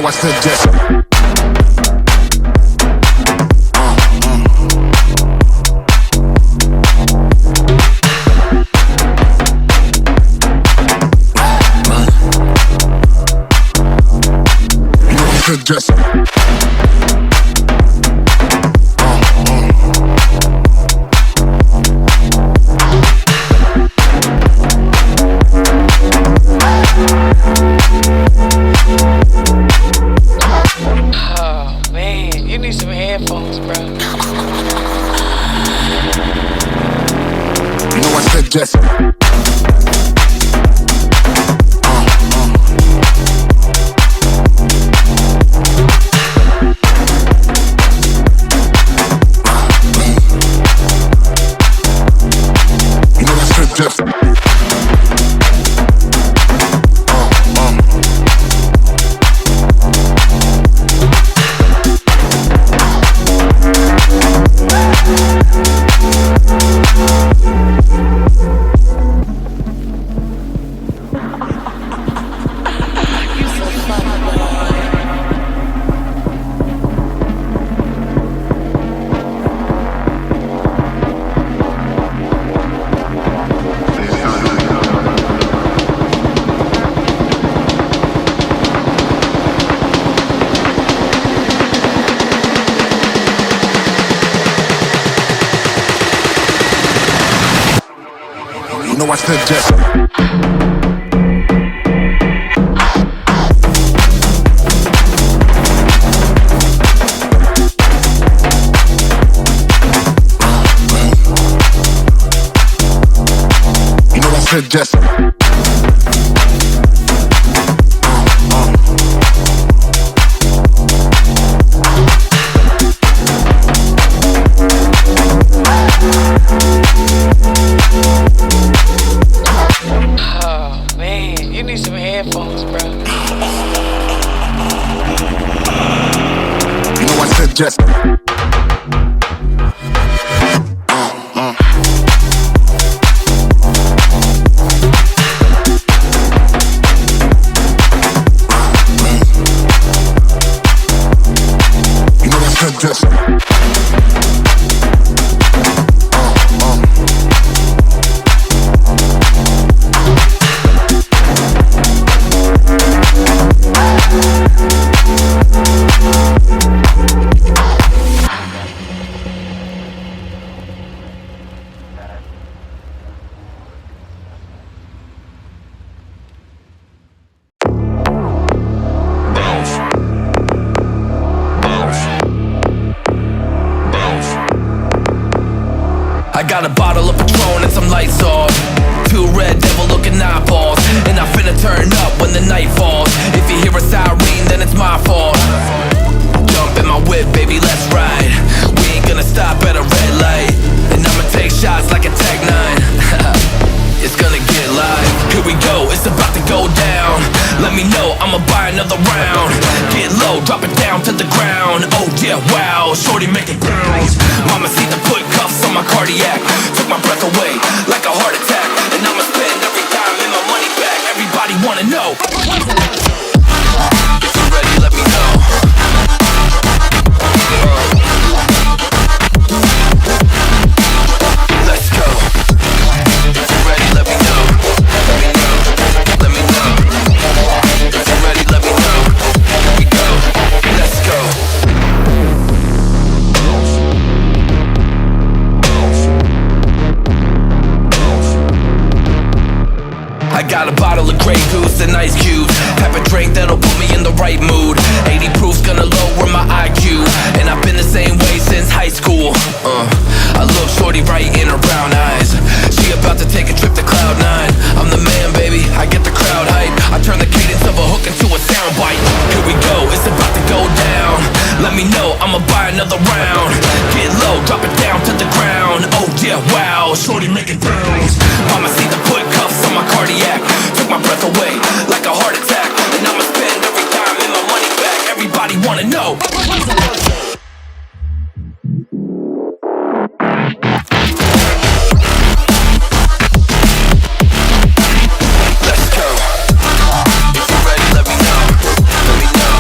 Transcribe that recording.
I suggest. Just oh man, you need some headphones, bro. You know I suggest. Just you know I suggest. You know I suggest. Oh man, you need some headphones, bro. You know I suggest. You know I suggest. I got a bottle of Patron and some lights off, 2 red devil looking eyeballs, and I finna turn up when the night falls. If you hear a siren, then it's my fault. Jump in my whip, baby, let's ride. We ain't gonna stop at a red light, and I'ma take shots like a Tech 9. It's gonna get live. Here we go, it's about to go down. Let me know, I'ma buy another round. Get low, drop it down to the ground. Oh yeah, wow, shorty make it bounce. Mama see the put cuffs on my cardiac. Took my breath away like a heart attack. And I'ma spend every dime and my money back. Everybody wanna know. If you're ready, let me know. Let's go. If you're ready, let me know. Let me know. Let me know. If you're ready, let me know. Here we go. Let's go. I got a bottle of Grey Goose and ice cubes. Have a drink that'll put me in the right mood. 80 proof's gonna lower my IQ. And I've been the same way since high school. I look shorty right in her brown eyes. She about to take a trip to Cloud 9. I'm the man, baby, I get the crowd hype. I turn the cadence of a hook into a soundbite. Here we go, it's about to go down. Let me know, I'ma buy another round. Get low, drop it down to the ground. Oh yeah, wow, shorty make it bounce. Mama see the put cuffs on my cardiac. Took my breath away like a heart attack. And I'ma spend every dime and my money back. Everybody wanna know. Let's go. If you're ready, let me know. Let me know.